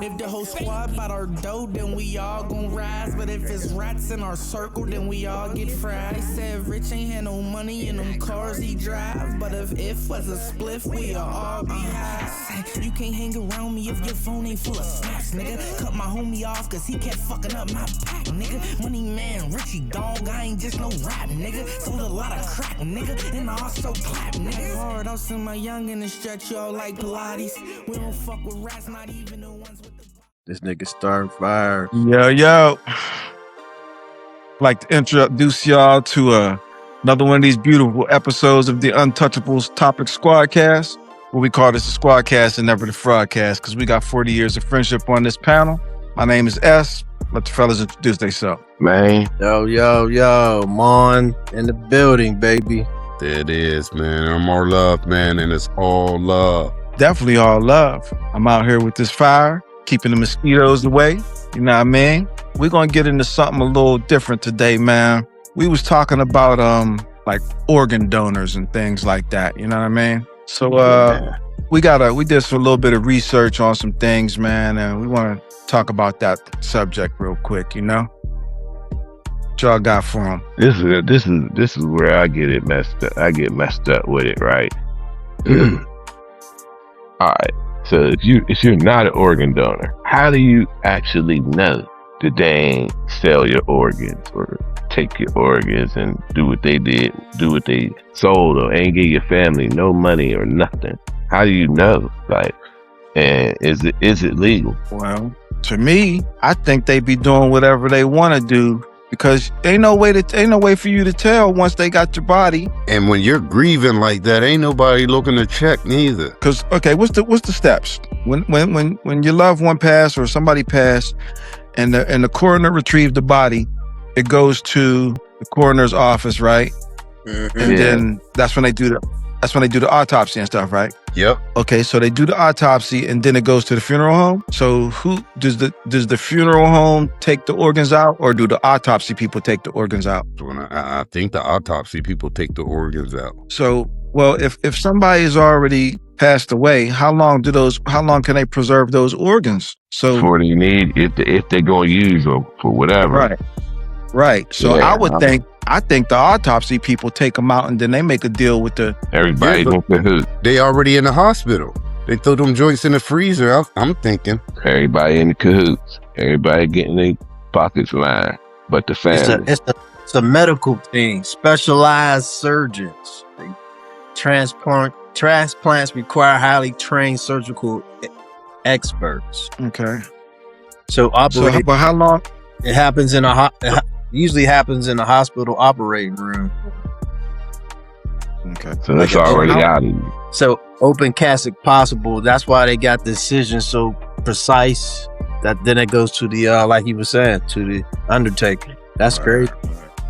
If the whole squad bought our dough, then we all gon' rise. But if it's rats in our circle, then we all get fried. They said Rich ain't had no money in them cars he drive. But if was a spliff, we'll all be high. You can't hang around me if your phone ain't full of snaps, nigga. Cut my homie off cause he kept fucking up my pack, nigga. Money man, Richie dog, I ain't just no rap, nigga. Sold a lot of crack, nigga, and I also clap, nigga. Hard, I'll send my youngin' and stretch y'all like Pilates. We don't fuck with rats, not even the ones with the... This nigga starting fire. Yo. Like to introduce y'all to another one of these beautiful episodes of the Untouchables Topic Squadcast. What we call this a Squadcast and never the Fraudcast, because we got 40 years of friendship on this panel. My name is S. Let the fellas introduce themselves. Man. Yo. Mon in the building, baby. There it is, man. And more love, man. And it's all love. Definitely all love. I'm out here with this fire, keeping the mosquitoes away. You know what I mean? We're going to get into something a little different today, man. We was talking about like organ donors and things like that. You know what I mean? So we did some little bit of research on some things, man, and we want to talk about that subject real quick, you know? What y'all got for them? This is where I get it messed up. I get messed up with it, right? All right. So if you're not an organ donor, how do you actually know that they ain't sell your organs or take your organs and do what they did, do what they sold, or ain't give your family no money or nothing? How do you know? Like, and is it legal? Well, to me, I think they be doing whatever they want to do, because ain't no way for you to tell once they got your body. And when you're grieving like that, ain't nobody looking to check neither. Cause okay, what's the steps when your loved one passed or somebody passed, and the coroner retrieved the body, it goes to the coroner's office, right? Mm-hmm. And then that's when they do the autopsy and stuff, right? Yep. Okay, so they do the autopsy and then it goes to the funeral home. So who does the funeral home take the organs out, or do the autopsy people take the organs out? I think the autopsy people take the organs out. So, well, if somebody is already passed away, how long can they preserve those organs? So Before they need, if they're gonna use them for whatever. Right. So Yeah, I think the autopsy people take them out and then they make a deal with everybody in cahoots. They already in the hospital. They throw them joints in the freezer. I'm thinking. Everybody in the cahoots. Everybody getting their pockets lined, but the family. It's a medical thing. Specialized surgeons. Transplants require highly trained surgical experts. Okay. So but how long? It happens in usually happens in a hospital operating room. Okay. So that's already out of you. So open casket possible. That's why they got decisions so precise that then it goes to the like he was saying, to the undertaker. That's crazy.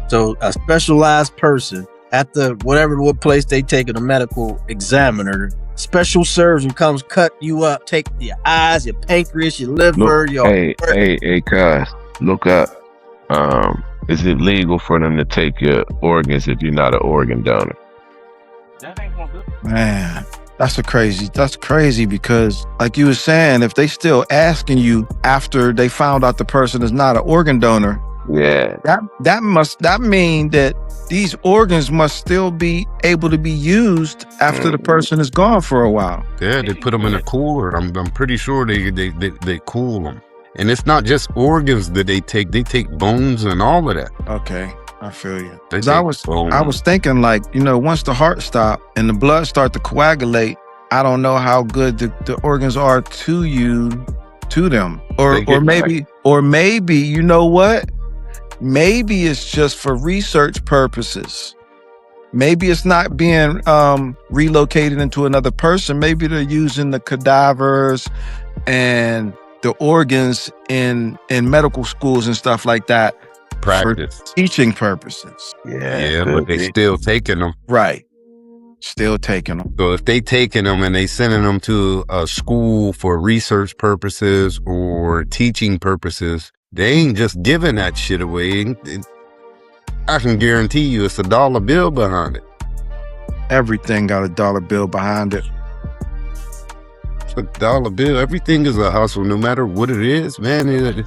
So a specialized person at what place they take a medical examiner, special surgeon comes, cut you up, take your eyes, your pancreas, your liver, Hey, cuz, look up. Is it legal for them to take your organs if you're not an organ donor? Man, that's crazy because, like you were saying, if they still asking you after they found out the person is not an organ donor, yeah, that mean that these organs must still be able to be used after the person is gone for a while. Yeah, they put them in a cooler. I'm pretty sure they cool them. And it's not just organs that they take bones and all of that. Okay, I feel you. I was thinking, like, you know, once the heart stop and the blood start to coagulate, I don't know how good the organs are to them. Or maybe, you know what? Maybe it's just for research purposes. Maybe it's not being relocated into another person. Maybe they're using the cadavers and the organs in medical schools and stuff like that. Practice. For teaching purposes. Yeah, but they still taking them. Right. Still taking them. So if they taking them and they sending them to a school for research purposes or teaching purposes, they ain't just giving that shit away. I can guarantee you it's $1 bill behind it. Everything got $1 bill behind it. a dollar bill. Everything is a hustle, no matter what it is, man.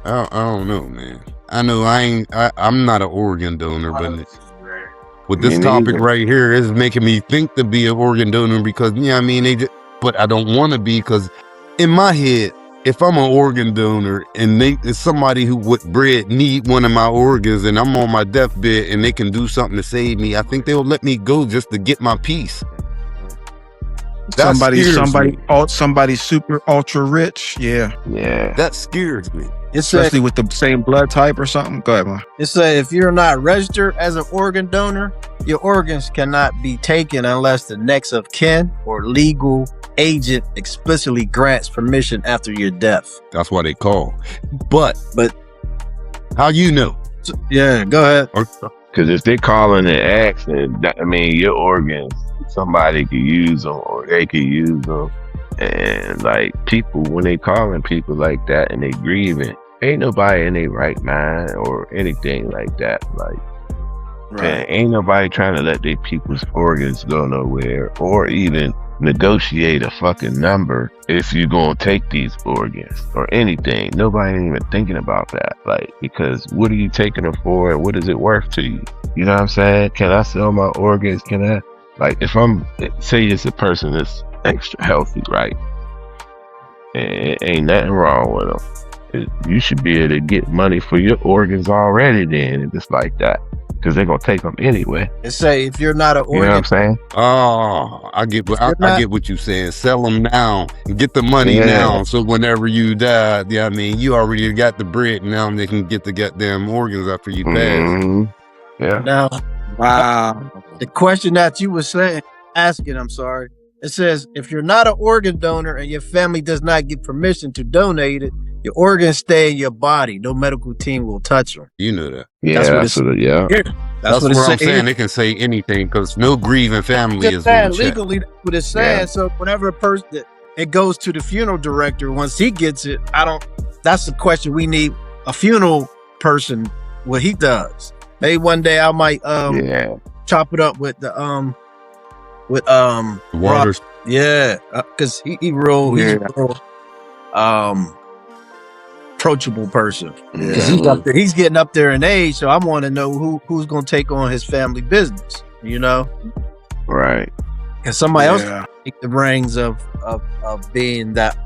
I don't know, man. I know I'm not an organ donor, but with this Me topic neither. right here is making me think to be an organ donor because, you know what I mean? But I don't want to be because in my head, if I'm an organ donor and it's somebody who with bread need one of my organs and I'm on my deathbed and they can do something to save me, I think they'll let me go just to get my peace. That scares me. Somebody super ultra rich. Yeah. That scares me. Especially with the same blood type or something. Go ahead, man. It said if you're not registered as an organ donor, your organs cannot be taken unless the next of kin or legal agent explicitly grants permission after your death. That's why they call. But how you know? Yeah, go ahead. Because if they calling and asking, I mean, your organs, somebody could use them or they could use them. And like people, when they calling people like that and they grieving, ain't nobody in their right mind or anything like that. Like, right. Ain't nobody trying to let their people's organs go nowhere or even negotiate a fucking number if you're gonna take these organs or anything. Nobody ain't even thinking about that. Like, because what are you taking them for and what is it worth to you? You know what I'm saying? Can I sell my organs? Can I, like, if I'm, say it's a person that's extra healthy, right? And ain't nothing wrong with them. You should be able to get money for your organs already then, if it's like that. Because they're gonna take them anyway. It say if you're not an organ, you know what I'm saying? Oh, I get what you're saying. Sell them now and get the money now. So whenever you die, yeah, I mean, you already got the bread. Now they can get the goddamn organs after you pass. Yeah. Now, wow. The question that you were asking, I'm sorry. It says if you're not an organ donor and your family does not get permission to donate it, your organs stay in your body. No medical team will touch them. You know that. Yeah, that's what I'm saying. They can say anything because no grieving family is legally. That's what it's saying. Yeah. So whenever a person it goes to the funeral director, once he gets it, that's the question. We need a funeral person. What he does. Maybe one day I might chop it up with the Waters. Because he's a real approachable person. Because he's getting up there in age, so I want to know who's going to take on his family business. You know, right? And somebody else take the reins of being that.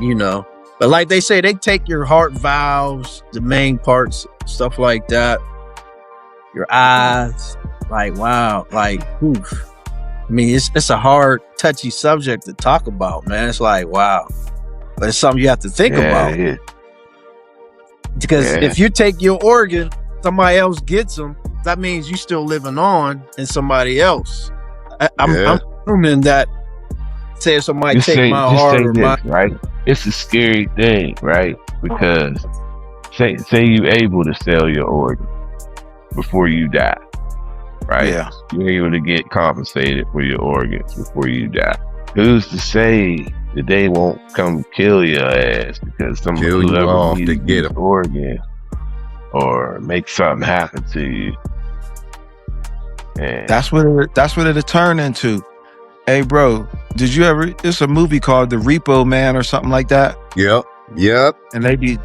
You know, but like they say, they take your heart valves, the main parts, stuff like that. Your eyes, like wow, like oof. I mean, it's a hard, touchy subject to talk about, man. It's like wow. But it's something you have to think about. Yeah. Because if you take your organ, somebody else gets them, that means you still living on in somebody else. I'm assuming that, say if somebody take my heart or my... Right? It's a scary thing, right? Because say you able to sell your organ before you die, right? Yeah. You're able to get compensated for your organs before you die. Who's to say that they won't come kill your ass because somebody whoever needs to get an organ or make something happen to you? And that's what it'll turn into. Hey, bro, did you ever? It's a movie called The Repo Man or something like that. Yep. And they be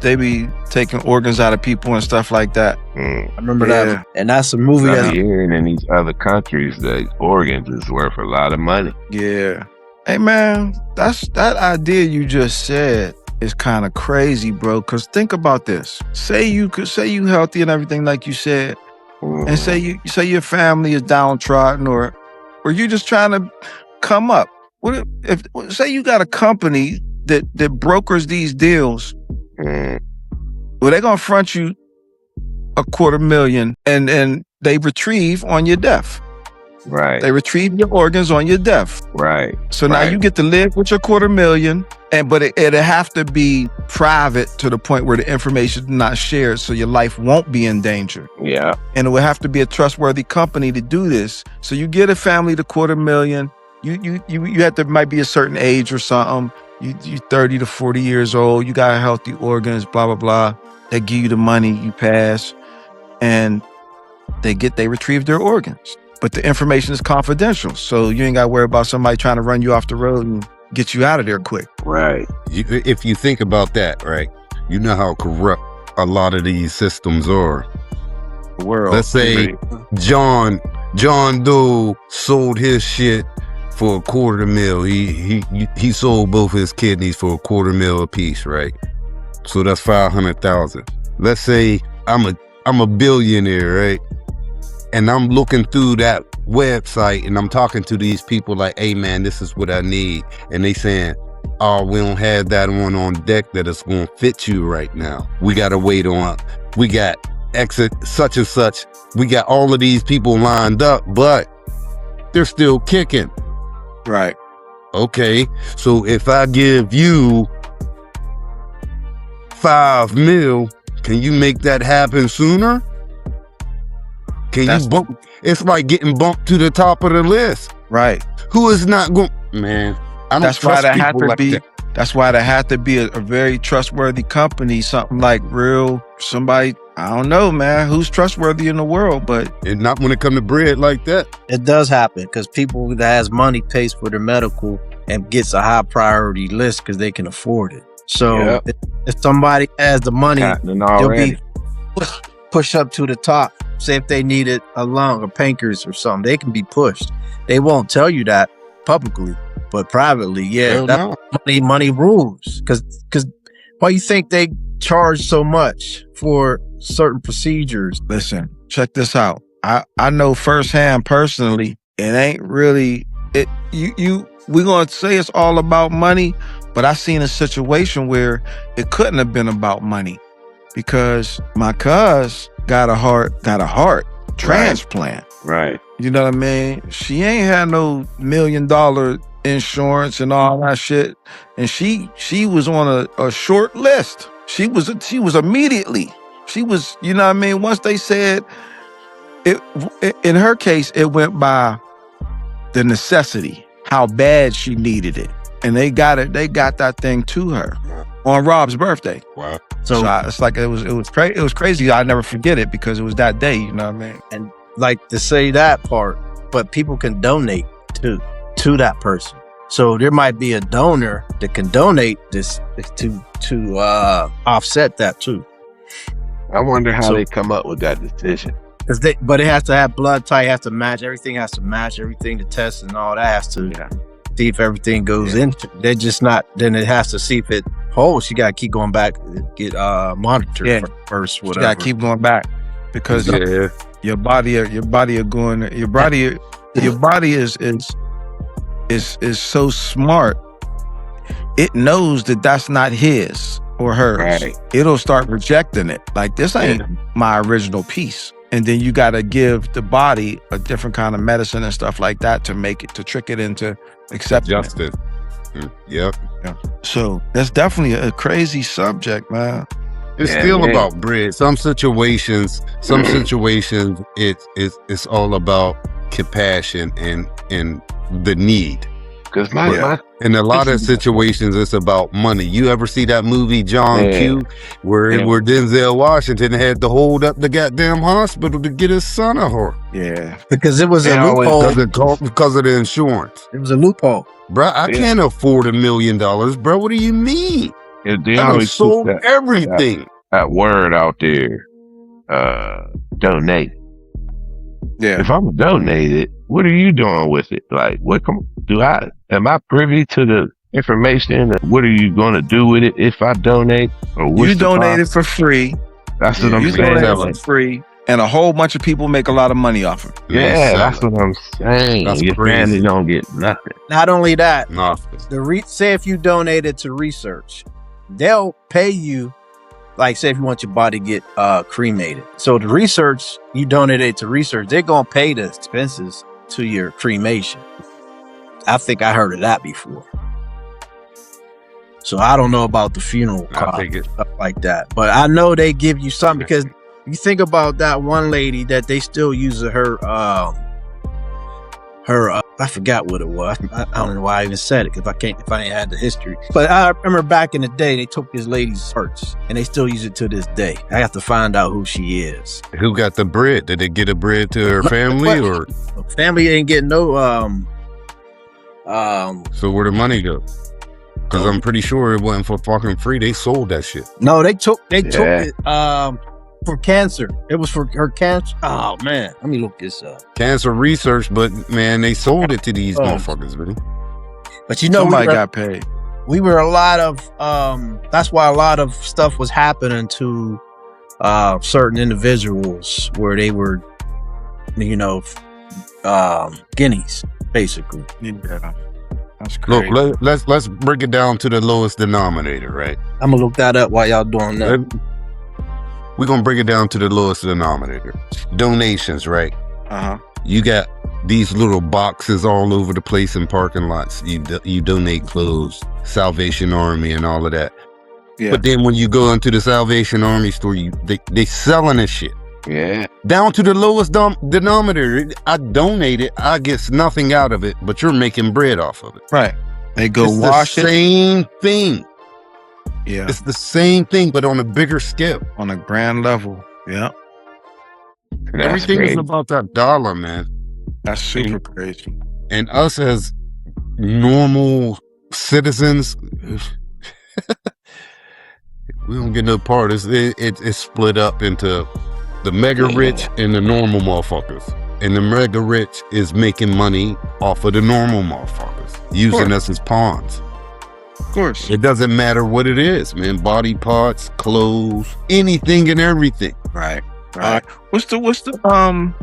taking organs out of people and stuff like that. I remember that. And that's a movie. I'm hearing in these other countries that organs is worth a lot of money. Yeah. Hey man, that idea you just said is kind of crazy, bro. Cause think about this. Say you healthy and everything like you said, and say your family is downtrodden or you just trying to come up. What if say you got a company that brokers these deals? Well, they're gonna front you $250,000 and they retrieve on your death. Right. They retrieve your organs on your death. Right. So now you get to live with your $250,000, but it'll have to be private to the point where the information is not shared, so your life won't be in danger. Yeah. And it will have to be a trustworthy company to do this. So you get a family the $250,000. You have to might be a certain age or something. You 30 to 40 years old. You got healthy organs. Blah blah blah. They give you the money. You pass, and they retrieve their organs. but the information is confidential. So you ain't got to worry about somebody trying to run you off the road and get you out of there quick. Right. If you think about that, right, you know how corrupt a lot of these systems are. World. Let's say John Doe sold his shit for $250,000. He sold both his kidneys for $250,000 a piece, right? So that's $500,000. Let's say I'm a billionaire, right? And I'm looking through that website and I'm talking to these people like, hey man, this is what I need. And they saying, oh, we don't have that one on deck that is going to fit you right now. We got to wait on, we got exit such and such. We got all of these people lined up, but they're still kicking. Right. Okay. So if I give you $5 million, can you make that happen sooner? Can you bump? It's like getting bumped to the top of the list. Right. Who is not going? Man, I don't That's why trust there had people to like be. that. That's why there had to be a very trustworthy company. Something like somebody. I don't know, man, who's trustworthy in the world, but And not when it come to bread like that. It does happen because people that has money pays for their medical and gets a high priority list because they can afford it. So Yep. if somebody has the money, Happening they'll already. be pushed up to the top. Say if they needed a lung or pancreas or something, they can be pushed. They won't tell you that publicly, but privately, yeah, Hell that's no. money rules. Because why you think they charge so much for certain procedures? listen, check this out. I know firsthand personally, it ain't really it. We're gonna say it's all about money, but I seen a situation where it couldn't have been about money because my cuz got a heart transplant. Right. You know what I mean? She ain't had no $1 million insurance and all that shit. And she was on a short list. She was immediately. She was, you know what I mean? Once they said it, in her case, it went by the necessity, how bad she needed it. And they got that thing to her on Rob's birthday. Wow. So it's like it was crazy. I never forget it because it was that day, you know what I mean? and like to say that part, but people can donate to that person. So there might be a donor that can donate this to offset that too. I wonder how So- they come up with that decision. But it has to have blood type, has to match, everything has to match, everything, the tests and all that has to see if everything goes into. They're just not, then it has to see if it holds. You gotta keep going back, get monitored first, You whatever. gotta keep going back because Yeah. your body is so smart. It knows that that's not his or hers. Right. It'll start rejecting it. Like, this ain't my original piece. And then you got to give the body a different kind of medicine and stuff like that to trick it into accepting it. Justin. Yep. So that's definitely a crazy subject, man. It's Yeah, still man. about bread. Some situations, it's all about compassion and the need. Because my In a lot of situations, it's about money. You ever see that movie John Yeah. Q, where Denzel Washington had to hold up the goddamn hospital to get his son a horse Yeah. Because it was a always loophole. because of the insurance. It was a loophole. Bruh, I can't afford $1 million, bro. What do you mean? they I done always sold put everything. that word out there, donate. Yeah. If I'm donated, what are you doing with it? Like, am I privy to the information? What are you going to do with it if I donate? Or what's You the donated for free. That's what I'm You saying. donated for free. And a whole bunch of people make a lot of money off it. Yeah, that's what I'm saying. That's Your crazy. family don't get nothing. Not only that, Nothing. say if you donated to research, they'll pay you. Like, say if you want your body to get cremated. So the research, you donated to research, they're going to pay the expenses to your cremation. I think I heard of that before. So I don't know about the funeral I cost, think it- stuff like that. But I know they give you something because you think about that one lady that they still use her I forgot what it was. I don't know why I even said it, if I ain't had the history. But I remember back in the day, they took this lady's purse, and they still use it to this day. I have to find out who she is. Who got the bread? Did they get a bread to her family, or family ain't getting no so where the money go? Because I'm pretty sure it wasn't for fucking free. They sold that shit. No, they took it for cancer. It was for her cancer. Oh man, let me look this up. Cancer research, but man, they sold it to these motherfuckers, really. But you know, somebody got paid. We were a lot of that's why a lot of stuff was happening to certain individuals where they were, you know, guineas, basically. Yeah. That's crazy. Look, let's break it down to the lowest denominator, right? I'm gonna look that up while y'all doing that. We're gonna break it down to the lowest denominator. Donations, right? You got these little boxes all over the place in parking lots. You donate clothes, Salvation Army and all of that. Yeah. But then when you go into the Salvation Army store, they selling this shit. Yeah. Down to the lowest denominator. I donate it. I get nothing out of it, but you're making bread off of it. Right. They go it's wash the it. Same thing. Yeah. It's the same thing, but on a bigger scale. On a grand level. Yeah. Everything is about that dollar, man. That's super crazy. And us as normal citizens, we don't get no part. It's split up into the mega rich and the normal motherfuckers. And the mega rich is making money off of the normal motherfuckers, using us as pawns. Of course. It doesn't matter what it is, man. Body parts, clothes, anything and everything. Right. What's the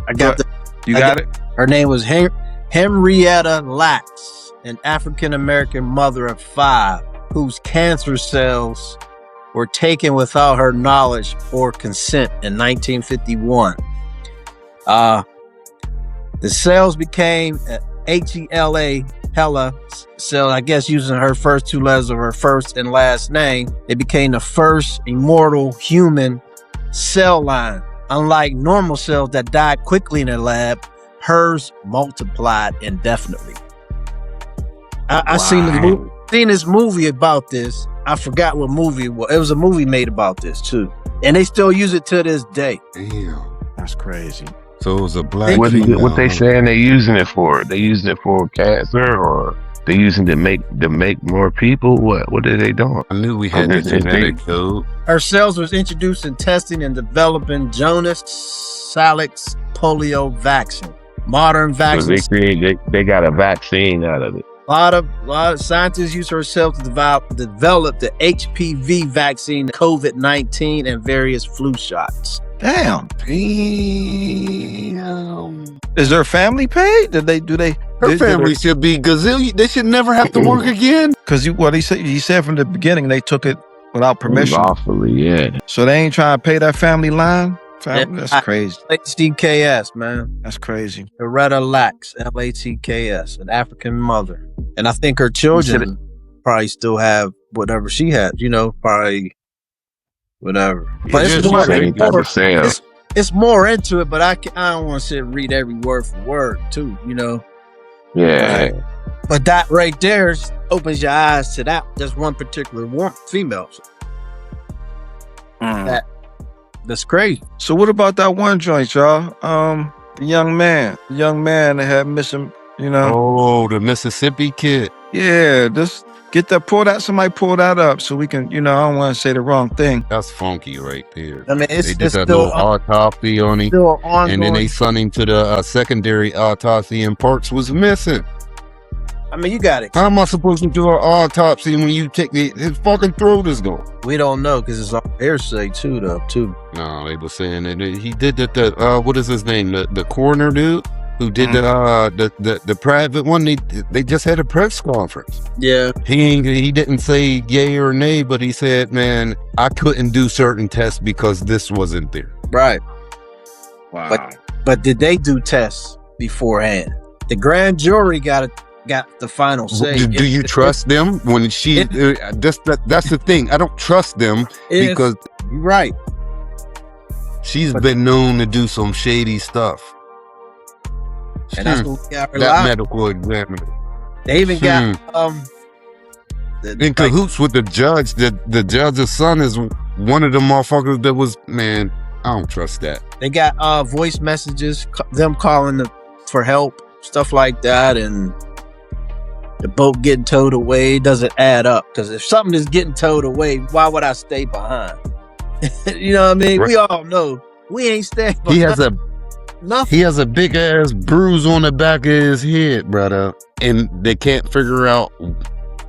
I got you got it? Her name was Henrietta Lacks, an African-American mother of 5 whose cancer cells were taken without her knowledge or consent in 1951. The cells became Hella cell, I guess using her first 2 letters of her first and last name. It became the first immortal human cell line. Unlike normal cells that died quickly in the lab, hers multiplied indefinitely. I seen this movie about this. I forgot what movie it was. It was a movie made about this too, and they still use it to this day. Damn, that's crazy. So it was a black. What they saying they using it for? They using it for cancer, or they using it to make more people? What are they doing? I knew we had the genetic code. Her cells was introduced in testing and developing Jonas Salix polio vaccine. Modern vaccines. So they got a vaccine out of it. A lot of scientists use her cells to develop the HPV vaccine, COVID-19, and various flu shots. Damn. Is their family paid? Her family should be gazillion. They should never have to work again. Because he said from the beginning they took it without permission. Lawfully, yeah. So they ain't trying to pay that family line? That's crazy. LATKS, man. That's crazy. Loretta Lacks, LATKS, an African mother. And I think her children probably still have whatever she had, probably whatever. But it's more into it, but I don't want to sit and read every word for word too, Yeah. Right. But that right there opens your eyes to that. There's one particular female. That's crazy. So what about that one joint, y'all? The young man that had missing, Oh, the Mississippi kid. Yeah, just somebody pull that up so we can, I don't want to say the wrong thing. That's funky right there. I mean, they did that little autopsy on him, and then they sent him to the secondary autopsy, and parts was missing. I mean, you got it. How am I supposed to do an autopsy when you take his fucking throat is gone? We don't know because it's all hearsay too. No, they were saying that he did that. What is his name? The coroner dude who did the private one. They just had a press conference. Yeah, he didn't say yay or nay, but he said, "Man, I couldn't do certain tests because this wasn't there." Right. Wow. But did they do tests beforehand? The grand jury got the final say. Do you trust them when she? That's the thing. I don't trust them because you're right. She's been known to do some shady stuff. and that's what we got. That medical examiner. They even got in cahoots with the judge. The judge's son is one of the motherfuckers that was, man, I don't trust that. They got voice messages, them calling for help, stuff like that, and the boat getting towed away doesn't add up. Because if something is getting towed away, why would I stay behind? You know what I mean? Right. We all know we ain't staying behind. He has a big ass bruise on the back of his head, brother, and they can't figure out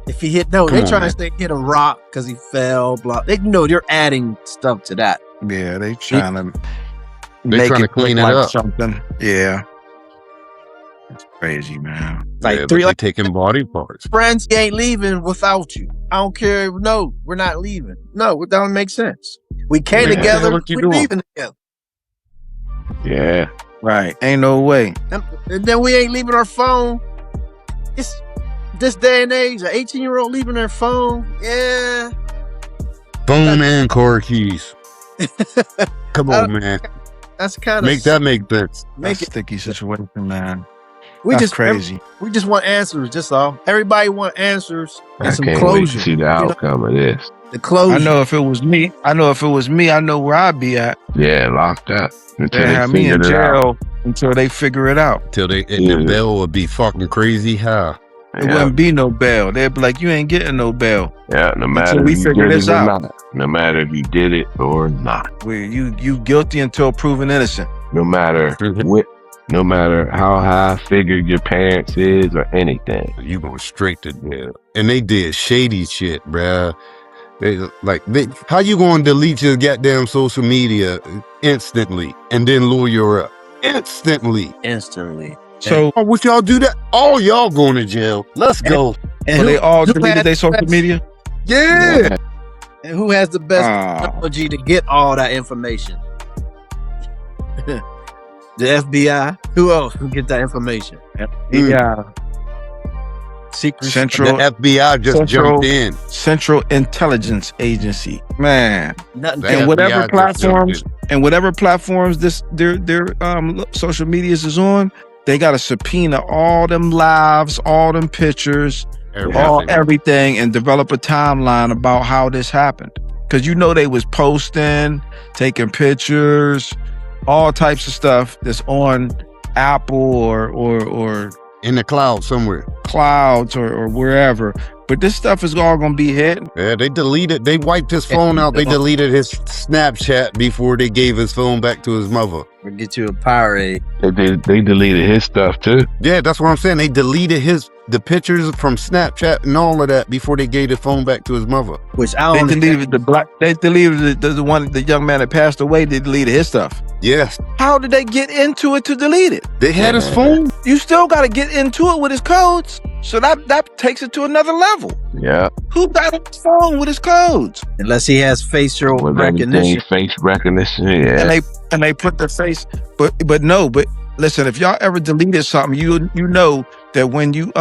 if he hit. No, they trying to say hit a rock because he fell. Blah. They they're adding stuff to that. Yeah, they trying to. They're trying to clean it up. Something. Yeah, that's crazy, man. Like they taking body parts. Friends, he ain't leaving without you. I don't care. No, we're not leaving. No, that don't make sense. We came together. We're leaving together. Yeah. Right. Ain't no way. And then we ain't leaving our phone. It's this day and age, an 18-year-old leaving their phone. Yeah. Phone and car keys. Come on, man. That's kind of make sense. Make it a sticky situation, man. That's crazy. We just want answers. Just all. Everybody want answers and some closure. Wait to see the outcome of this. The closure. I know if it was me, I know where I'd be at. Yeah, locked up. Until they have me in jail until they figure it out. Till the bail would be fucking crazy high. It wouldn't be no bail. They'd be like, you ain't getting no bail. Yeah, no matter if we figure this out. No matter if you did it or not. Where you guilty until proven innocent. No matter no matter how high figured your parents is or anything. You going straight to jail. And they did shady shit, bruh. How you going to delete your goddamn social media instantly and then lawyer up instantly? So would y'all do that? All y'all going to jail. Let's go. And they all deleted their social media? Yeah. And who has the best technology to get all that information? The FBI. Who else can get that information? Yeah. Secret Central. The FBI just jumped in. Central Intelligence Agency. Man. And whatever platforms their social medias is on, they got to subpoena all them lives, all them pictures, everything, and develop a timeline about how this happened. Because they was posting, taking pictures, all types of stuff that's on Apple or in the cloud somewhere. Clouds or wherever. But this stuff is all gonna be hidden. Yeah, they wiped his phone out. They deleted his Snapchat before they gave his phone back to his mother. Or get you a pirate. They deleted his stuff too. Yeah, that's what I'm saying. They deleted the pictures from Snapchat and all of that before they gave the phone back to his mother. Which I don't. They deleted the young man that passed away. They deleted his stuff. Yes. How did they get into it to delete it? They had his phone. You still got to get into it with his codes. So that takes it to another level. Yeah. Who got his phone with his codes? Unless he has facial recognition. Face recognition, yeah. And they put their face, but listen, if y'all ever deleted something, you know that when you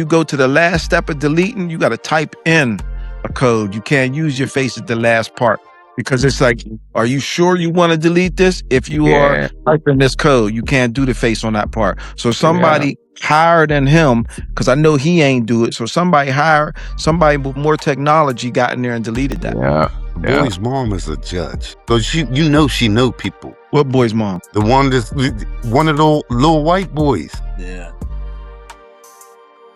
go to the last step of deleting, you got to type in a code. You can't use your face at the last part. Because it's like, are you sure you want to delete this? If you are typing this code, you can't do the face on that part. So somebody higher than him, because I know he ain't do it. So somebody with more technology got in there and deleted that. Yeah. Boy's mom is a judge. So she know people. What boy's mom? The one one of the little white boys. Yeah.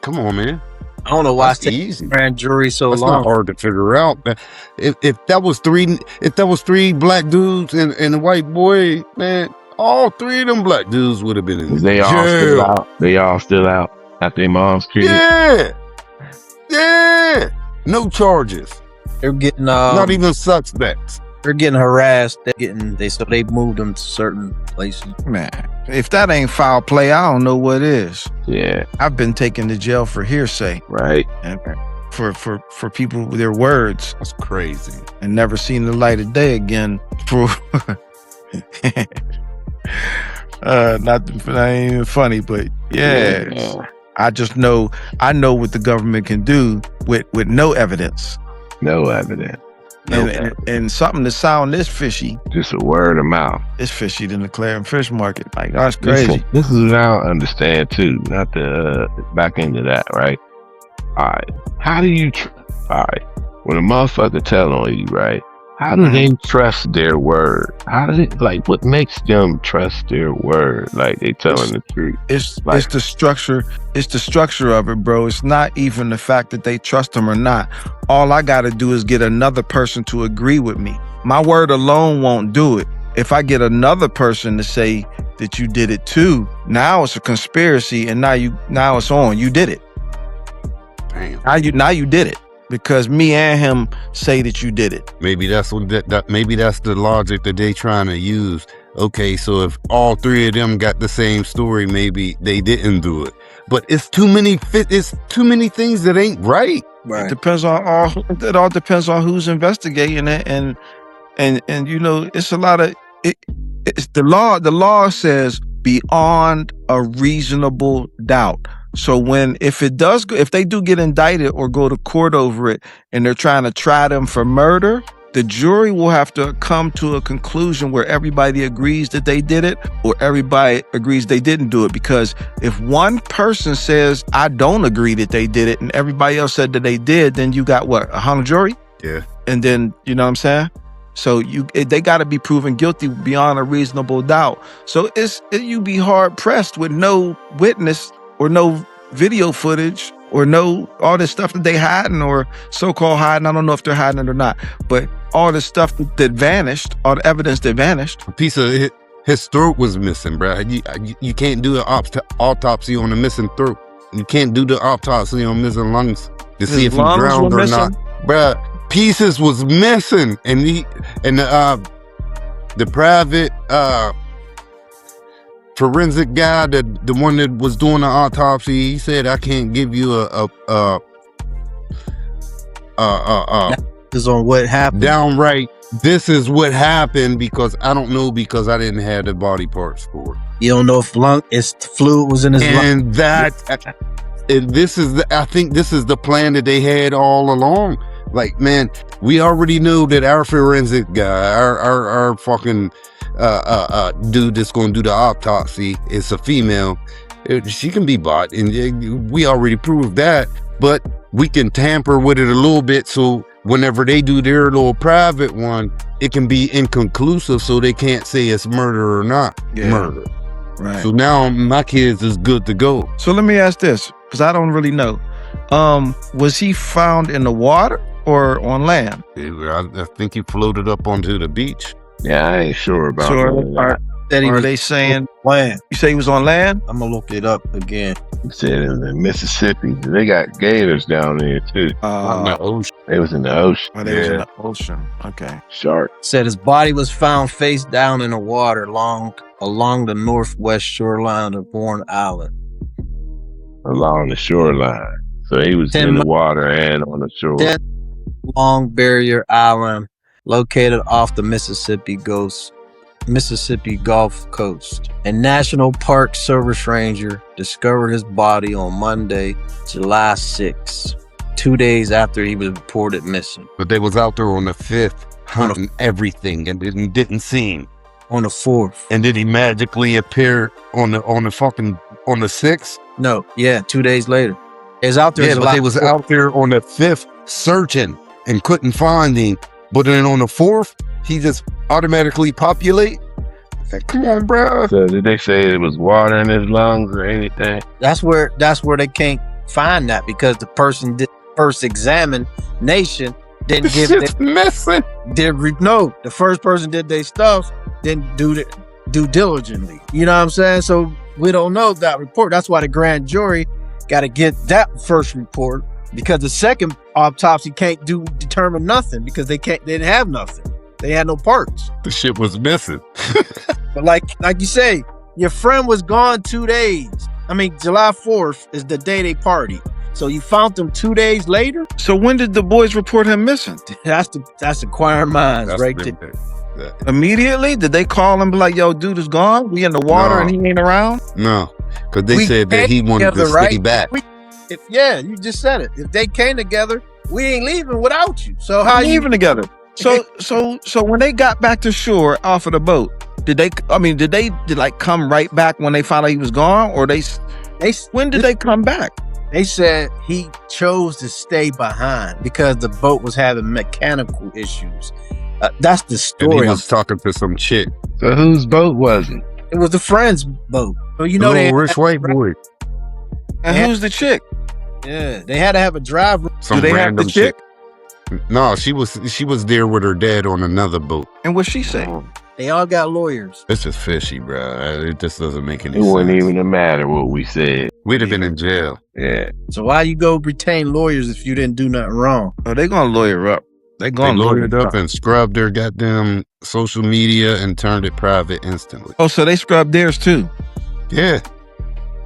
Come on, man. I don't know why it's easy. Grand jury so That's long. Not hard to figure out. If that was three black dudes and a white boy, man, all three of them black dudes would have been in jail. They all still out at their mom's crib. Yeah. No charges. They're getting not even suspects. They're getting harassed. So they moved them to certain places. Man, if that ain't foul play, I don't know what is. Yeah. I've been taken to jail for hearsay. Right. And for people with their words. That's crazy. And never seen the light of day again. That ain't even funny, but yeah. I know what the government can do with no evidence. No evidence. And something to sound this fishy, Just a word of mouth. it's fishy than the Clarion Fish Market. Like, that's crazy. Listen, this is what I don't understand too. Not to back into that, right? All right. How do you? All right. When a motherfucker tell on you, right? How do they trust their word? How do they, like, what makes them trust their word? Like they telling the truth. It's Like- the structure. It's the structure of it, bro. It's not even the fact that they trust them or not. All I got to do is get another person to agree with me. My word alone won't do it. If I get another person to say that you did it too, now it's a conspiracy, and now it's on. You did it. Damn. Now you did it because me and him say that you did it. Maybe that's what maybe that's the logic that they trying to use. Okay, so if all three of them got the same story, maybe they didn't do it. But it's too many things that ain't right. It depends on it all depends on who's investigating it, and you know, it's a lot of it's the law says beyond a reasonable doubt. So if they do get indicted or go to court over it and they're trying to try them for murder, the jury will have to come to a conclusion where everybody agrees that they did it or everybody agrees they didn't do it. Because if one person says, I don't agree that they did it, and everybody else said that they did, then you got what, a hung jury? Yeah. And then, you know what I'm saying? So they got to be proven guilty beyond a reasonable doubt. So you be hard pressed with no witness or no video footage or no all this stuff that they hiding or so-called hiding. I don't know if they're hiding it or not, but all the stuff that vanished, all the evidence that vanished. A piece of his throat was missing, bro. You can't do an autopsy on a missing throat. You can't do the autopsy on missing lungs to see if he drowned or not, bro. Pieces was missing, and the private forensic guy, the one that was doing the autopsy, he said, I can't give you is on what happened. downright, this is what happened, because I don't know, because I didn't have the body parts for it. You don't know if fluid was in his lung. And this is I think this is the plan that they had all along. Like, man, we already know that our forensic guy, our fucking dude that's going to do the autopsy is a female. She can be bought, and we already proved that. But we can tamper with it a little bit, so whenever they do their little private one, it can be inconclusive, so they can't say it's murder or not murder. Right. So now my kids is good to go. So let me ask this, because I don't really know. Was he found in the water or on land? I think he floated up onto the beach. Yeah, I ain't sure about that. Are they saying land? You say he was on land? I'm gonna look it up again. He said it was in Mississippi. They got gators down there too. On the ocean. They was in the ocean. They was in the ocean. Okay. Shark. Said his body was found face down in the water along the northwest shoreline of Bourne Island. Along the shoreline. So he was 10 in the water and on the shore. 10 Long Barrier Island, located off the Mississippi Gulf Coast. A National Park Service ranger discovered his body on Monday, July 6, 2 days after he was reported missing. But they was out there on the 5th hunting everything and didn't see him. On the 4th. And did he magically appear on the 6th? No, 2 days later. It was out there. Yeah, but they was out there on the 5th searching and couldn't find him. But then on the 4th, he just automatically populate. Like, come on, bro. So did they say it was water in his lungs or anything? That's where they can't find that, because the person did first examination didn't give shit's missing. No, the first person did their stuff, didn't do diligently. You know what I'm saying? So we don't know that report. That's why the grand jury got to get that first report, because the second autopsy can't determine nothing, because they didn't have nothing. They had no parts. The shit was missing. But like you say, your friend was gone 2 days. I mean, July 4th is the day they party. So you found them 2 days later? So when did the boys report him missing? That's inquiring minds right there. Immediately? Did they call and be like, yo, dude is gone? We in the water and he ain't around? No, because they said that he wanted to stay back. You just said it. If they came together, we ain't leaving without you. So how you leaving together? So when they got back to shore off of the boat, did they like come right back when they found out he was gone, or when did they come back? They said he chose to stay behind because the boat was having mechanical issues. That's the And story. he was talking to some chick. So whose boat was it? It was the friend's boat. So you know Little rich white boy. And Yeah. who's the chick? Yeah, they had to have a driver. Some Do they have random the chick? No, she was there with her dad on another boat. And what she say? They all got lawyers. It's just fishy, bro. It just doesn't make any It sense. wasn't even a matter what we said. We'd have been in jail. Yeah. So why you go retain lawyers if you didn't do nothing wrong? Oh, they gonna lawyer up. They They gonna lawyer loaded up and scrubbed their goddamn social media and turned it private instantly. Oh, so they scrubbed theirs too, Yeah.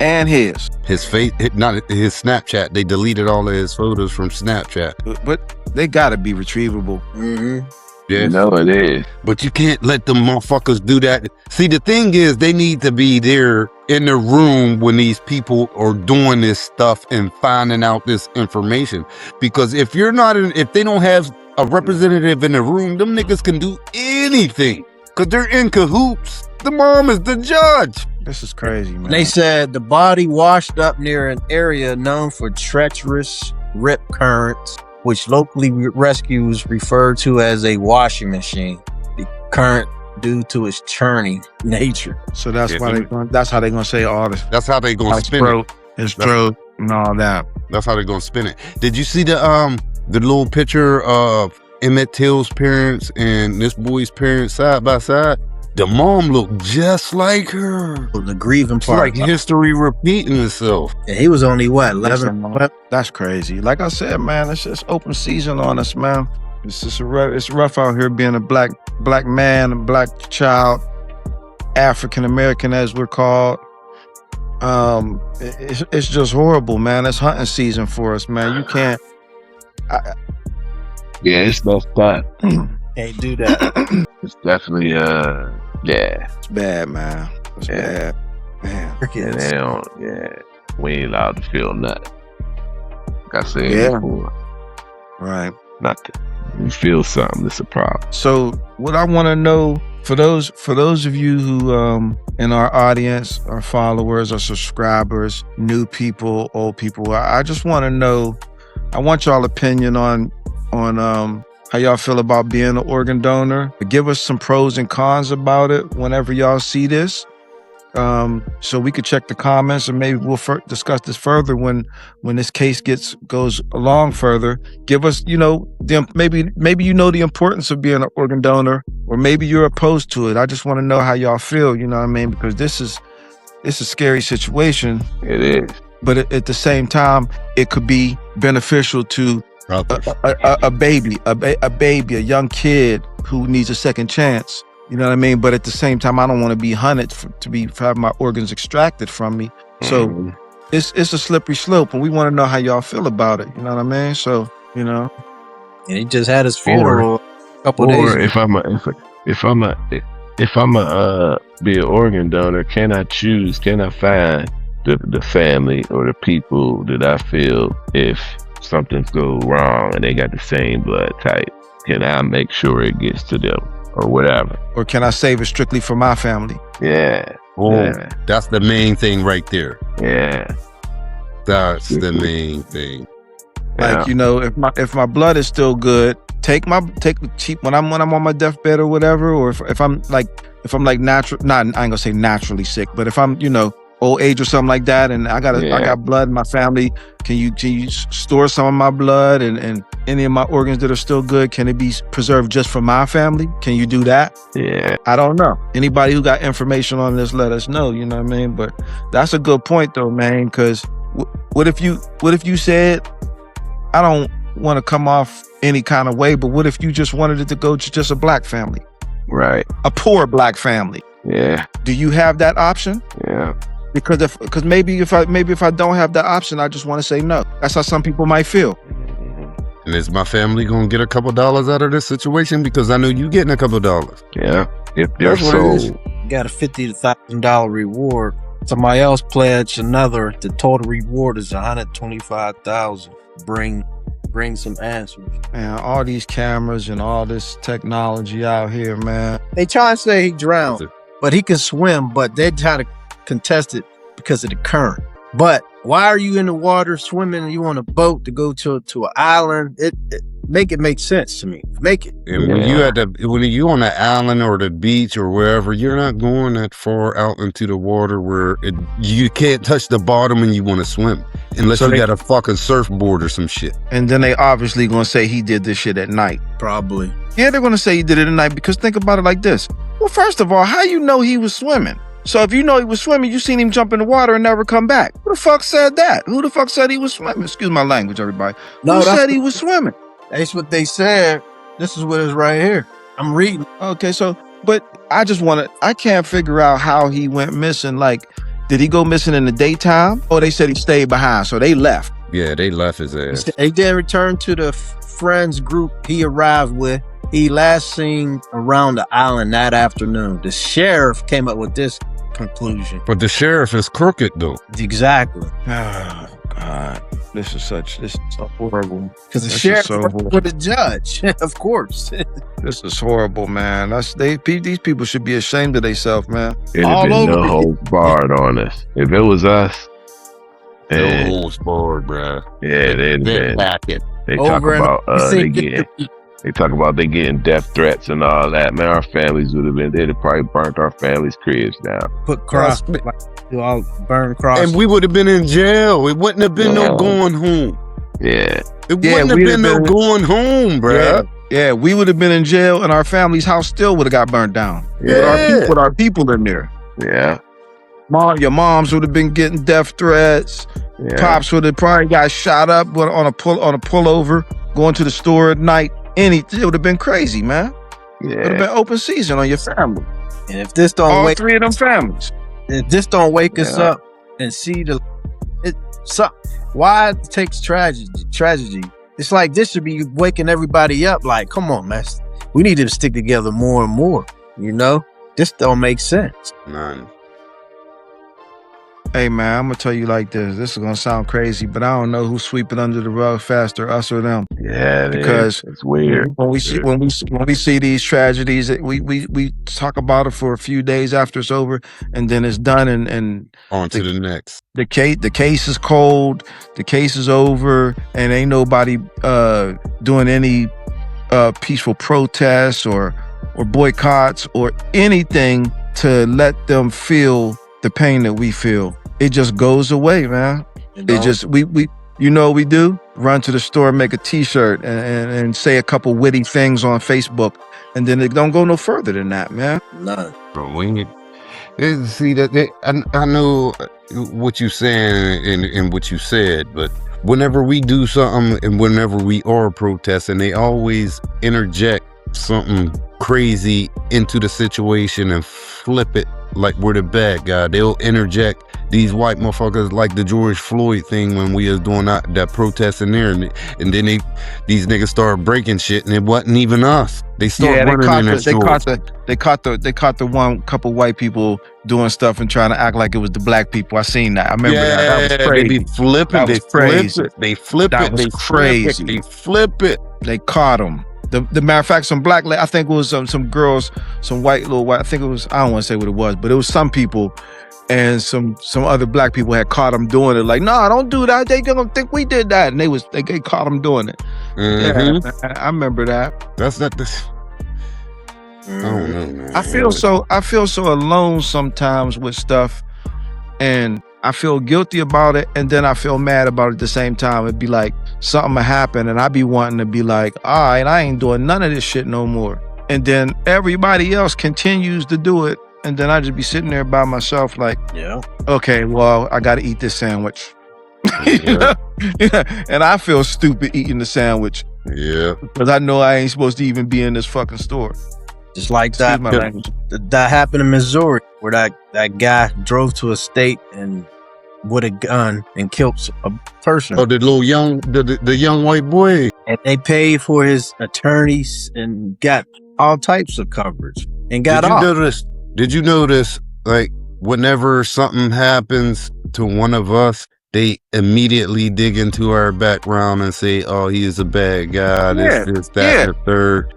and his. His face, not his Snapchat. They deleted all of his photos from Snapchat. But they gotta be retrievable. Mm-hmm. Yeah. No, it is. But you can't let them motherfuckers do that. See, the thing is, they need to be there in the room when these people are doing this stuff and finding out this information. Because if they don't have a representative in the room, them niggas can do anything. Because they're in cahoots. The mom is the judge. This is crazy, man. They said the body washed up near an area known for treacherous rip currents, which locally rescuers refer to as a washing machine. The current due to its churning nature. So that's Yeah, why that's how they gonna say all this. That's how they gonna spin it. His throat and all that. That's how they're gonna spin it. Did you see the little picture of Emmett Till's parents and this boy's parents side by side? The mom looked just like her. The grieving It's part. like history repeating itself. Yeah, he was only what, 11? That's crazy. Like I said, man, it's just open season on us, man. It's just it's rough out here being a black man, a black child, African American as we're called. It's just horrible, man. It's hunting season for us, man. You can't. Yeah, it's messed up. Can't do that. It's definitely yeah. It's bad, man. It's Yeah. bad, man. And they don't, we ain't allowed to feel nothing. Like I said Yeah. before, Right. nothing. You feel something, it's a problem. So what I want to know for those of you who in our audience, our followers, our subscribers, new people, old people, I just want to know. I want y'all opinion on how y'all feel about being an organ donor. Give us some pros and cons about it whenever y'all see this. So we could check the comments and maybe we'll discuss this further when this case goes along further. Give us, maybe you know the importance of being an organ donor, or maybe you're opposed to it. I just want to know how y'all feel, you know what I mean? Because this is a scary situation. It is. But at the same time, it could be beneficial to a baby, a young kid who needs a second chance. You know what I mean? But at the same time, I don't want to be hunted to have my organs extracted from me. So it's a slippery slope, and we want to know how y'all feel about it. You know what I mean? So And he just had his funeral a couple days Or ago. if I'm a be an organ donor, can I find the family or the people that I feel if something's go wrong and they got the same blood type? Can I make sure it gets to them or whatever? or can I save it strictly for my family? Yeah. Yeah. That's the main thing right there. Yeah. That's the main thing. Like, if my blood is still good, take the cheap when I'm on my deathbed or whatever, or if I'm like natural, I ain't gonna say naturally sick, but if I'm old age or something like that, and I got blood in my family, can you store some of my blood and any of my organs that are still good, can it be preserved just for my family? Can you do that? Yeah. I don't know. Anybody who got information on this, let us know. You know what I mean? But that's a good point though, man. Because what if you said, I don't want to come off any kind of way, but what if you just wanted it to go to just a black family, Right. a poor black family? Yeah. Do you have that option? Yeah. Because maybe if I don't have that option, I just want to say no. That's how some people might feel. And is my family gonna get a couple dollars out of this situation? Because I know you getting a couple dollars. Yeah. If they're That's what it is. sold. You got a $50,000 reward. Somebody else pledged another. The total reward is $125,000. Bring bring some answers. Man, all these cameras and all this technology out here, man. They try to say he drowned, but he can swim, but they try to contest it because of the current. But why are you in the water swimming and you on a boat to go to an island? Make it make sense to me. Make it. And when you on the island or the beach or wherever, you're not going that far out into the water where you can't touch the bottom and you want to swim unless you got a fucking surfboard or some shit. And then they obviously gonna say he did this shit at night. Probably. Yeah, they're gonna say he did it at night because think about it like this. Well, first of all, how you know he was swimming? So if you know he was swimming, you seen him jump in the water and never come back. Who the fuck said that? Who the fuck said he was swimming? Excuse my language, everybody. Who said he was swimming? That's what they said. This is what is right here. I'm reading. Okay, so, but I can't figure out how he went missing. Like, did he go missing in the daytime? Or they said he stayed behind, so they left. Yeah, they left his ass. He didn't return to the friends group he arrived with. He last seen around the island that afternoon. The sheriff came up with this conclusion. But the sheriff is crooked, though. Exactly. Oh, God. This is so horrible. Because the sheriff with the judge, of course. This is horrible, man. These people should be ashamed of themselves, man. It'd have been no holds barred on us. If it was us, no holds barred, bro. Yeah, they'd been. They talk about they talk about they getting death threats and all that. Man, our families would have been. They'd have probably burnt our families' cribs down. Put cross, all burn cross, and we would have been in jail. It wouldn't have been no going home. Yeah, it wouldn't have been no going home, bro. Yeah, we would have been in jail, and our family's house still would have got burned down. Yeah, with our people in there. Yeah, your moms would have been getting death threats. Yeah. Pops would have probably got shot up on a pullover, going to the store at night. It would have been crazy, man. Yeah, it would have been open season on your family. And if this don't all three of them families, if this don't wake us up and see why it takes tragedy. It's like this should be waking everybody up. Like, come on, man, we need to stick together more and more. You know, this don't make sense. None. Hey man, I'm gonna tell you like this. This is gonna sound crazy, but I don't know who's sweeping under the rug faster, us or them. Yeah, because it's weird. When we see these tragedies, we talk about it for a few days after it's over, and then it's done, and on to the next. The case is cold. The case is over, and ain't nobody doing any peaceful protests or boycotts or anything to let them feel the pain that we feel. It just goes away, man. It just we you know what we do? Run to the store, make a t-shirt and say a couple witty things on Facebook, and then it don't go no further than that, man. None. Bro, see that I know what you're saying and what you said, but whenever we do something and whenever we are protesting, they always interject something crazy into the situation and flip it like we're the bad guy. They'll interject these white motherfuckers like the George Floyd thing when we was doing that protest in there, and then these niggas started breaking shit, and it wasn't even us. They started running in their stores. They caught the one couple white people doing stuff and trying to act like it was the black people. I seen that. I remember that. That was crazy. They be flipping. They flip it. They flip it. They caught them. The matter of fact, some black, I think it was some girls, some white, I think it was, I don't want to say what it was, but it was some people, and some other black people had caught them doing it. Like, no, don't do that. They gonna think we did that, and they caught them doing it. Mm-hmm. Yeah, I remember that. That's not this. I don't know, man. I feel so alone sometimes with stuff, and I feel guilty about it, and then I feel mad about it at the same time. It'd be like something will happen, and I be wanting to be like, all right, I ain't doing none of this shit no more. And then everybody else continues to do it, and then I just be sitting there by myself like, yeah, okay, well, I gotta eat this sandwich. Yeah. And I feel stupid eating the sandwich. Yeah. Because I know I ain't supposed to even be in this fucking store. Just like that happened in Missouri, where that guy drove to a state and with a gun and killed a person. Oh, the young white boy. And they paid for his attorneys and got all types of coverage and got off. Did you notice, like, whenever something happens to one of us, they immediately dig into our background and say, "Oh, he is a bad guy. Yeah, This, that, and the third."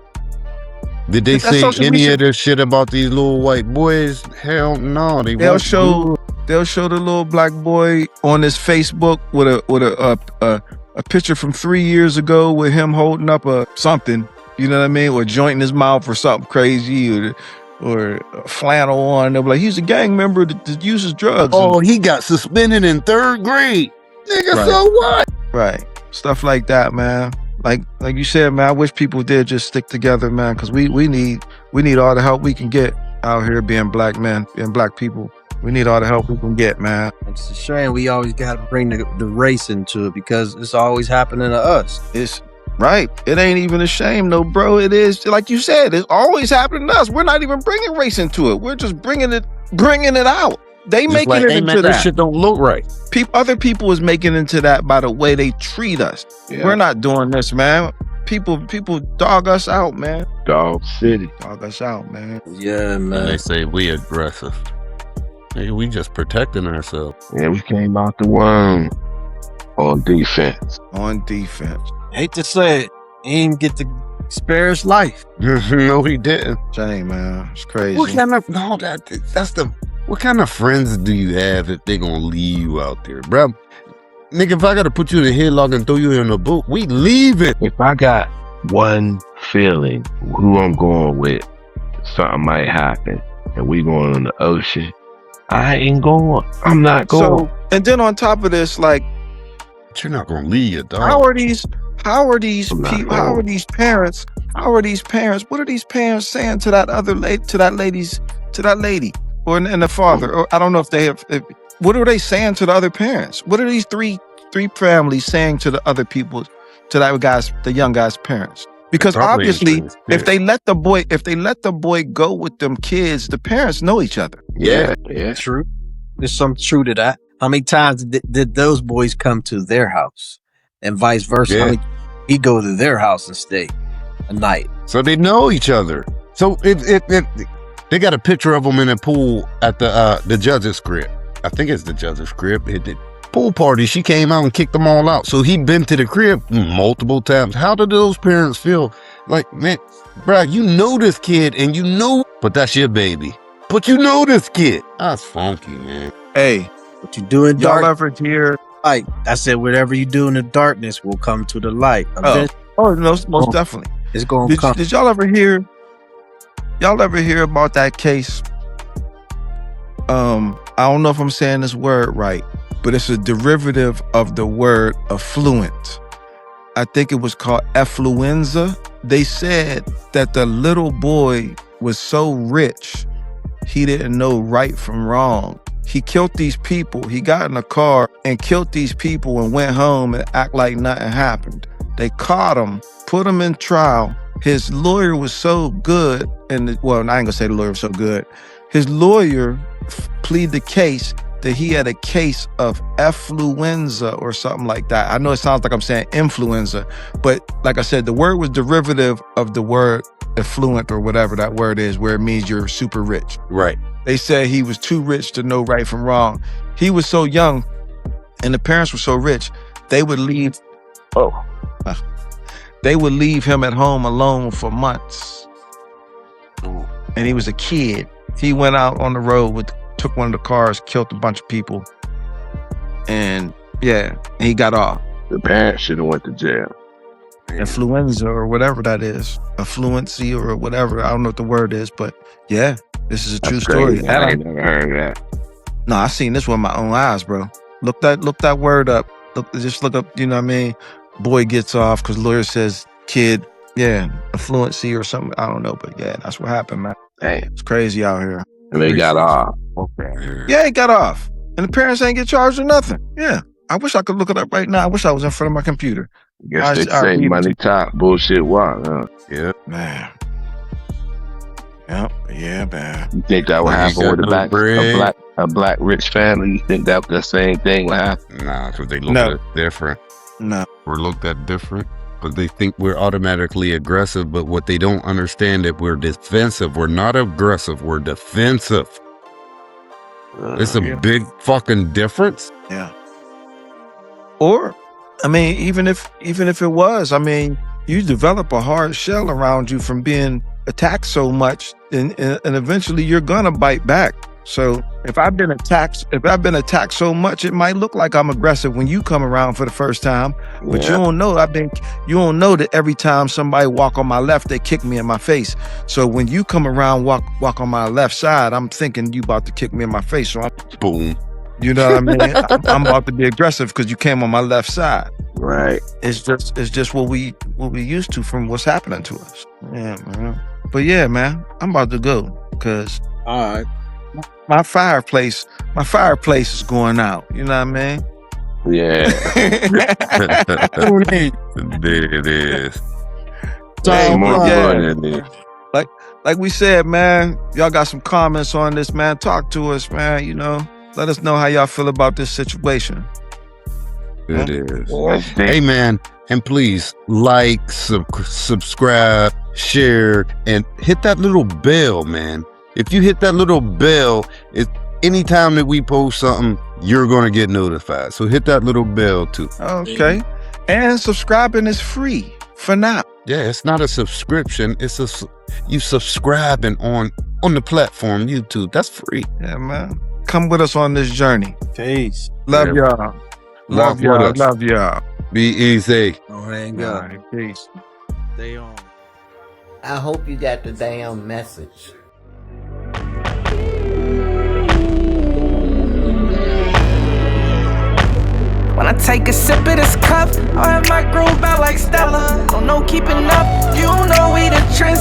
Did they That's say social any media. of this shit about these little white boys? Hell no. They'll show the little black boy on his Facebook with a picture from 3 years ago with him holding up a something, you know what I mean, or joint in his mouth or something crazy, or a flannel on. They'll be like, he's a gang member that uses drugs. Oh, he got suspended in 3rd grade. Nigga, Right. so what? Right. Stuff like that, man. Like you said, man, I wish people did just stick together, man, because we need all the help we can get out here being black men, being black people. We need all the help we can get, man. It's a shame we always got to bring the race into it because it's always happening to us. It's right. It ain't even a shame, though, bro. It is, like you said, it's always happening to us. We're not even bringing race into it. We're just bringing it out. They Just making like, it hey, into man, this that. shit don't look right. Other people is making into that by the way they treat us. Yeah. We're not doing this, man. People dog us out, man. Dog City. Dog us out, man. Yeah, And man. they say we aggressive. Hey, we just protecting ourselves. Yeah, we came out the womb on defense. On defense. Hate to say it, he didn't get to spare his life. No, he didn't. Shame, man. It's crazy. What kind of what kind of friends do you have if they gonna leave you out there, bro? Nigga, if I gotta put you in a headlock and throw you in a boat, we leaving. If I got one feeling who I'm going with, something might happen, and we going in the ocean, I ain't going. I'm not going. So, and then on top of this, like, But you're not gonna leave your dog. how are these I'm not people? How going. are these parents? How are these parents? What are these parents saying to that other lady? To that lady, or and the father? Or I don't know if they have. What are they saying to the other parents? What are these three families saying to the other people? To the young guy's parents? Because Probably obviously, his if they let the boy go with them kids, the parents know each other. Yeah. True. There's some true to that. How many times did those boys come to their house, and vice versa? Yeah. How many he go to their house and stay a night? So they know each other. So if they got a picture of them in a pool at the judge's crib. I think it's the judge's crib. It did pool party. She came out and kicked them all out. So he been to the crib multiple times. How did those parents feel? Like, man, bro, you know this kid and you know, but that's your baby. But you know this kid. That's funky, man. Hey, What you do in y'all dark ever hear? light? I said, whatever you do in the darkness will come to the light. Oh, no, most definitely. It's gonna come. Did y'all ever hear? Y'all ever hear about that case? I don't know if I'm saying this word right, but it's a derivative of the word affluent. I think it was called affluenza. They said that the little boy was so rich, he didn't know right from wrong. He killed these people. He got in a car and killed these people and went home and act like nothing happened. They caught him, put him in trial. His lawyer was so good, well, I ain't gonna say the lawyer was so good. His lawyer pleaded the case that he had a case of affluenza or something like that. I know it sounds like I'm saying influenza, but like I said, the word was derivative of the word affluent or whatever that word is, where it means you're super rich. Right. They said he was too rich to know right from wrong. He was so young and the parents were so rich, they would leave him at home alone for months. And he was a kid. He went out on the road took one of the cars, killed a bunch of people. And yeah, he got off. The parents should have went to jail. Influenza or whatever that is. Affluency or whatever. I don't know what the word is, but yeah, this is a true That's story. crazy. I ain't never heard of that. No, I seen this with my own eyes, bro. Look that word up. Just look up, you know what I mean? Boy gets off because lawyer says kid, yeah, affluency or something. I don't know, but yeah, that's what happened, man. Damn. It's crazy out here. And they got off. Okay. Yeah, he got off. And the parents ain't get charged or nothing. Yeah. I wish I could look it up right now. I wish I was in front of my computer. Guess they say money talk, bullshit walk, huh? Yeah. Man. Yep. Yeah, man. You think that would Like, you happen with got no a black rich family? You think that the same thing would happen? Nah, because they look No. at different. No. We're looked at different. But they think we're automatically aggressive, but what they don't understand that we're defensive. We're not aggressive, we're defensive. It's a Yeah. big fucking difference. Yeah. Or, I mean, even if it was, I mean, you develop a hard shell around you from being attacked so much, and eventually you're gonna bite back. So if I've been attacked so much, it might look like I'm aggressive when you come around for the first time, but you don't know that every time somebody walk on my left, they kick me in my face. So when you come around, walk on my left side, I'm thinking you about to kick me in my face. So Boom. you know what I mean? I'm about to be aggressive because you came on my left side. Right. It's just what we used to from what's happening to us. Yeah, man. But yeah, man, I'm about to go because All right. my fireplace is going out. You know what I mean? Yeah. There it is. Hey, more yeah. fun than this. Like we said, man, y'all got some comments on this, man. Talk to us, man. You know, let us know how y'all feel about this situation. It is. That's Hey, man, and please like, subscribe, share, and hit that little bell, man. If you hit that little bell, anytime that we post something, you're going to get notified. So hit that little bell too. Okay. And subscribing is free for now. Yeah, it's not a subscription. It's you subscribing on the platform YouTube. That's free. Yeah, man. Come with us on this journey. Peace. Love y'all. Walk with us. Love y'all. Be easy. Oh, hang up. All right, peace. Stay on. I hope you got the damn message. When I take a sip of this cup, I have my groove out like Stella. Don't know keeping up, you know we the trends.